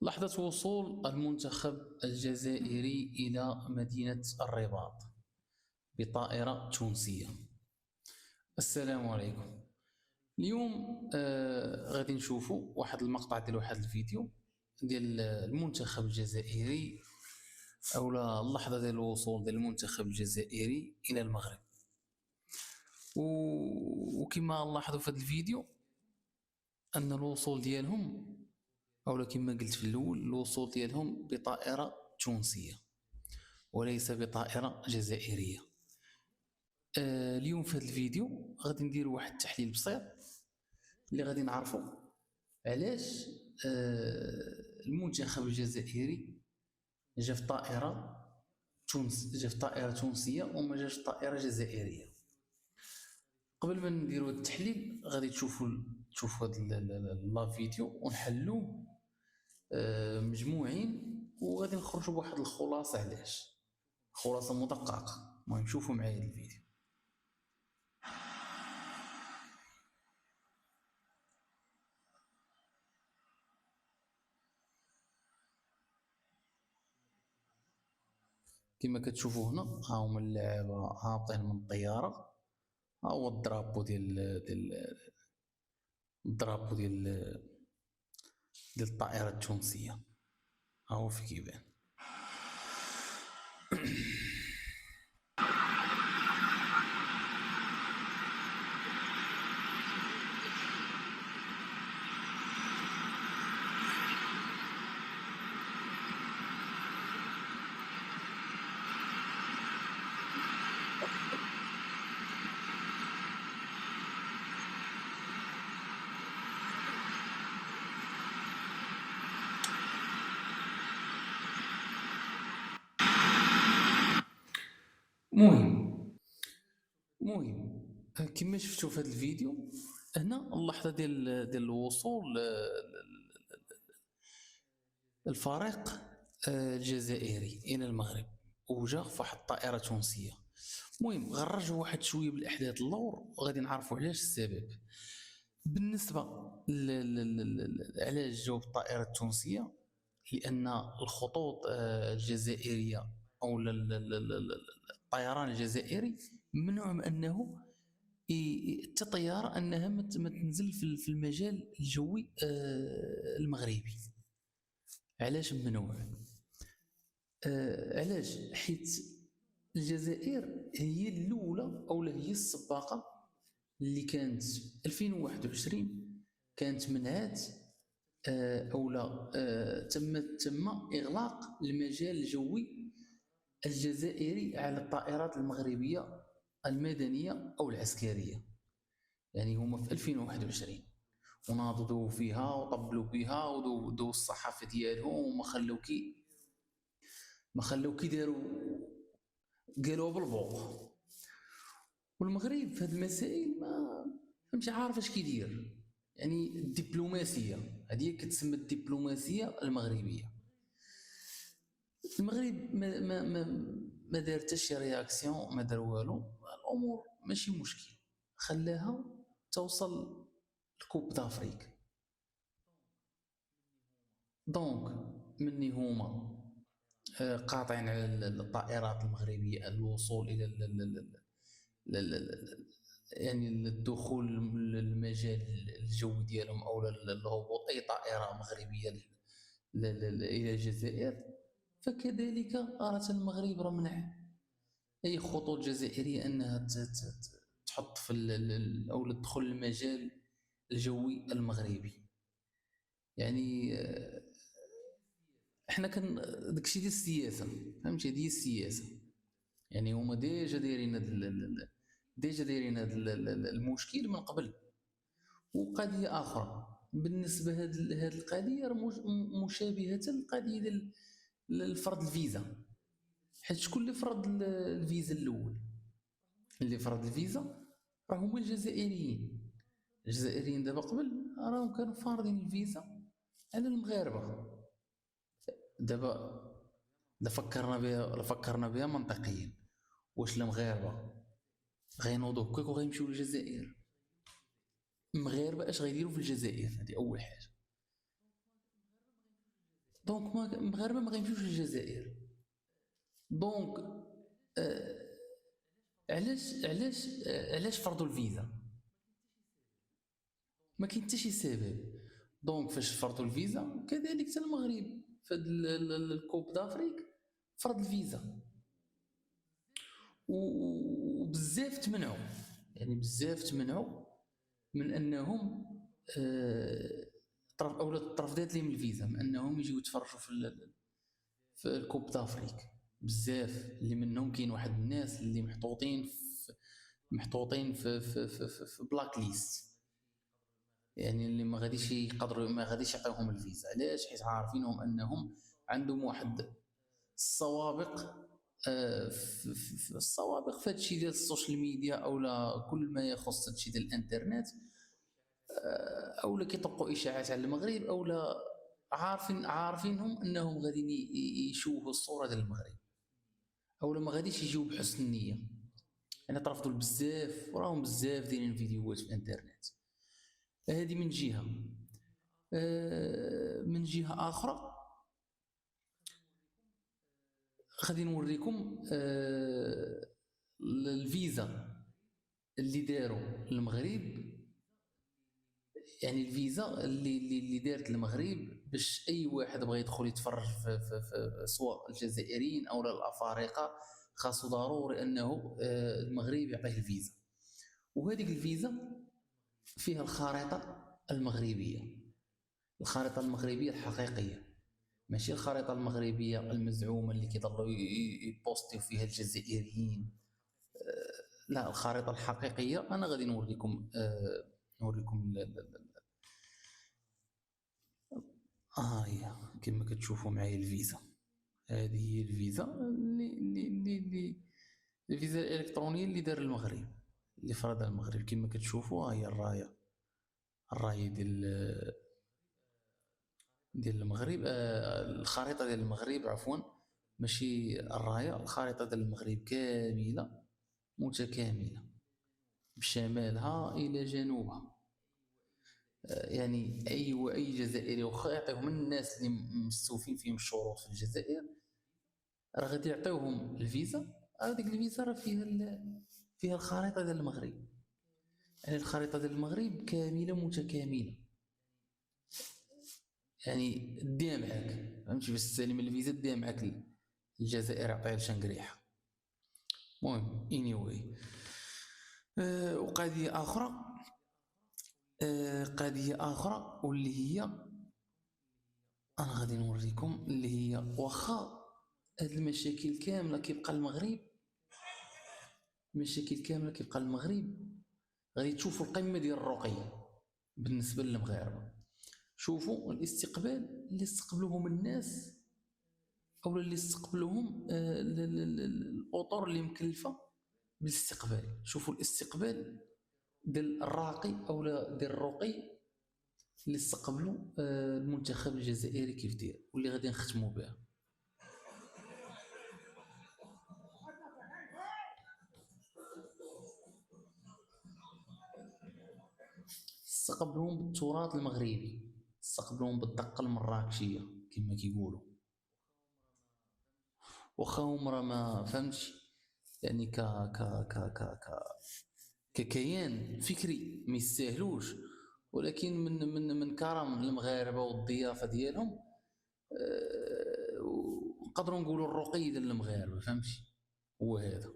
لحظة وصول المنتخب الجزائري إلى مدينة الرباط بطائرة تونسية. السلام عليكم. اليوم غادي نشوفوا واحد المقطع ديال واحد الفيديو ديال المنتخب الجزائري، أولا اللحظة ديال الوصول ديال المنتخب الجزائري إلى المغرب. وكما نلاحظوا في هذا الفيديو أن الوصول ديالهم، أولا كما قلت في الأول، الوصول ديالهم بطائرة تونسية وليس بطائرة جزائرية. اليوم في هذا الفيديو غادي نديروا واحد التحليل بسيط اللي غادي نعرفوا علاش المنتخب الجزائري جا في طائرة تونسية وما جاش في طائرة جزائرية. قبل ما نديروا التحليل غادي تشوفوا هذا لا فيديو ونحلوه مجموعين، وغادي نخرجوا بواحد الخلاصة علاش، خلاصة مدققة. المهم شوفوا معايا الفيديو. كما كتشوفوا هنا ها هما اللاعبة هابطين من الطيارة، ها هو الدرابو ديال الطائرة التونسية، ها هو في كيبان. المهم كما شفتوا في هذا الفيديو هنا اللحظة ديال الوصول الفريق الجزائري إلى المغرب، وجا في واحد الطائرة تونسية. المهم غنرجعوا واحد شوية بالأحداث اللور وغادي نعرفوا علاش السبب. بالنسبة علاش جاو بالطائرة التونسية، لأن الخطوط الجزائرية أو الطيران الجزائري ممنوع من أنه حتى طيارة أنها ما تنزل في المجال الجوي المغربي. علاش ممنوع؟ علاش؟ حيت الجزائر هي الأولى أو هي السباقة اللي كانت 2021 كانت منعت أولا تم إغلاق المجال الجوي الجزائري على الطائرات المغربية المدنية أو العسكرية. يعني هما في 2021 وناضوا فيها وطبلوا بها ودو الصحافة ديالهم وما خلو كي داروا قالوا بالبوق. والمغرب في هذه المسائل ما فهمتش عارف اش كيدير، يعني الدبلوماسيه هذه كتسمى الدبلوماسيه المغربيه. المغرب ما دار حتى شي رياكسيون، ما دار والو، الامور ماشي مشكل، خلاها توصل لكوب دافريك. دونك مني هما قاطعين على الطائرات المغربيه الوصول الى يعني الدخول للمجال الجوي ديالهم او الهبوط اي طائره مغربيه الى الجزائر. فكذلك اراد المغرب منع اي خطوط جزائريه انها تحط في او تدخل المجال الجوي المغربي. يعني احنا كان داكشي ديال السياسه، فهمتي، هذه السياسه. يعني هما ديجا دايرين هذا المشكل من قبل. وقضيه اخرى بالنسبه لهذه القضيه مشابهه للقضيه ديال فرض الفيزا. حيت شكون اللي فرض الفيزا الاول؟ اللي فرض الفيزا راه هما الجزائريين. الجزائريين دابا قبل راهم كانوا فارضين الفيزا على المغاربه. دابا فكرنا بها منطقيا، واش المغاربه غينوضوا هكاك وغيمشيو للجزائر؟ المغاربه اش غيديروا في الجزائر؟ هذه اول حاجه. دونك المغاربه ما غيمشيوش للجزائر. دونك علاش فرضوا الفيزا؟ ما كاين حتى شي سبب. دونك فاش فرضوا الفيزا كذلك حتى المغرب في هاد الكوب دافريك فرض الفيزا، وبزاف تمنعوا، يعني بزاف تمنعوا من انهم اولا ترفضات لهم الفيزا من انهم يجيو يتفرجوا في الكوب دافريك. بزاف اللي منهم كاين واحد الناس اللي محطوطين في بلاك ليست، يعني اللي ما غاديش يقدروا، ما غاديش يعطيوهم الفيزا. علاش؟ حيت عارفينهم انهم عندهم واحد السوابق في السوابق في هادشي ديال السوشيال ميديا، اولا كل ما يخص هادشي ديال الانترنت، اولا كيطلقوا اشاعات على المغرب، اولا عارفينهم انهم غاديين يشوهوا الصوره ديال المغرب، اولا ما غاديش يجيو بحسن النيه. يعني ترفضوا بزاف، وراهم بزاف دايرين فيديوهات في الانترنت. هذه من جهه. من جهه اخرى غادي نوريكم الفيزا اللي داروا المغرب، يعني الفيزا اللي دارت المغرب باش اي واحد بغى يدخل يتفرج في سواء الجزائريين او الافارقه، خاصو ضروري انه المغرب يعطيه الفيزا. وهذيك الفيزا فيها الخريطه المغربيه، الخريطه المغربيه الحقيقيه، ماشي الخريطه المغربيه المزعومه اللي كيضلوا يبوستيو فيها الجزائريين. لا، الخريطه الحقيقيه. انا غادي نوريكم هي كما كتشوفوا معايا الفيزا. هذه هي الفيزا اللي الفيزا الالكترونيه اللي دار المغرب، اللي فرضها المغرب. كما كتشوفوا هي الرايه ديال المغرب، الخريطه ديال المغرب عفوا، ماشي الرايه، الخريطه ديال المغرب كامله متكامله بشمالها الى جنوبها. يعني اي جزائري واخا يعطيهم الناس اللي مستوفين فيهم الشروط في الجزائر، راه غادي يعطيوهم الفيزا. هذيك الفيزا راه فيها الخريطه ديال المغرب، يعني الخريطه ديال المغرب كامله متكامله، يعني ديها معاك، فهمتي؟ باش تستلم الفيزا ديها معاك الجزائر، عطيها لشنقريحه. المهم anyway. وقضيه اخرى، واللي هي انا غادي نوريكم، اللي هي واخا هاد المشاكل كامله كيبقى المغرب غادي تشوفوا القمه ديال الرقي بالنسبه للمغاربه. شوفوا الاستقبال اللي استقبلوهم الناس، او اللي استقبلوهم الاطر اللي مكلفه بالاستقبال. شوفوا الاستقبال ديال الراقي او ديال الرقي اللي استقبلوا المنتخب الجزائري كيف داير، واللي غادي نختموا بها. استقبلوهم بالتراث المغربي، استقبلوهم بالدقه المراكشيه كما كيقولوا، واخا هما راه ما فهمتش، يعني ككيان فكري ما يستاهلوش، ولكن من كرم المغاربه والضيافه ديالهم نقدروا نقولوا الرقي ديال المغاربه، فهمتي؟ هو هذا.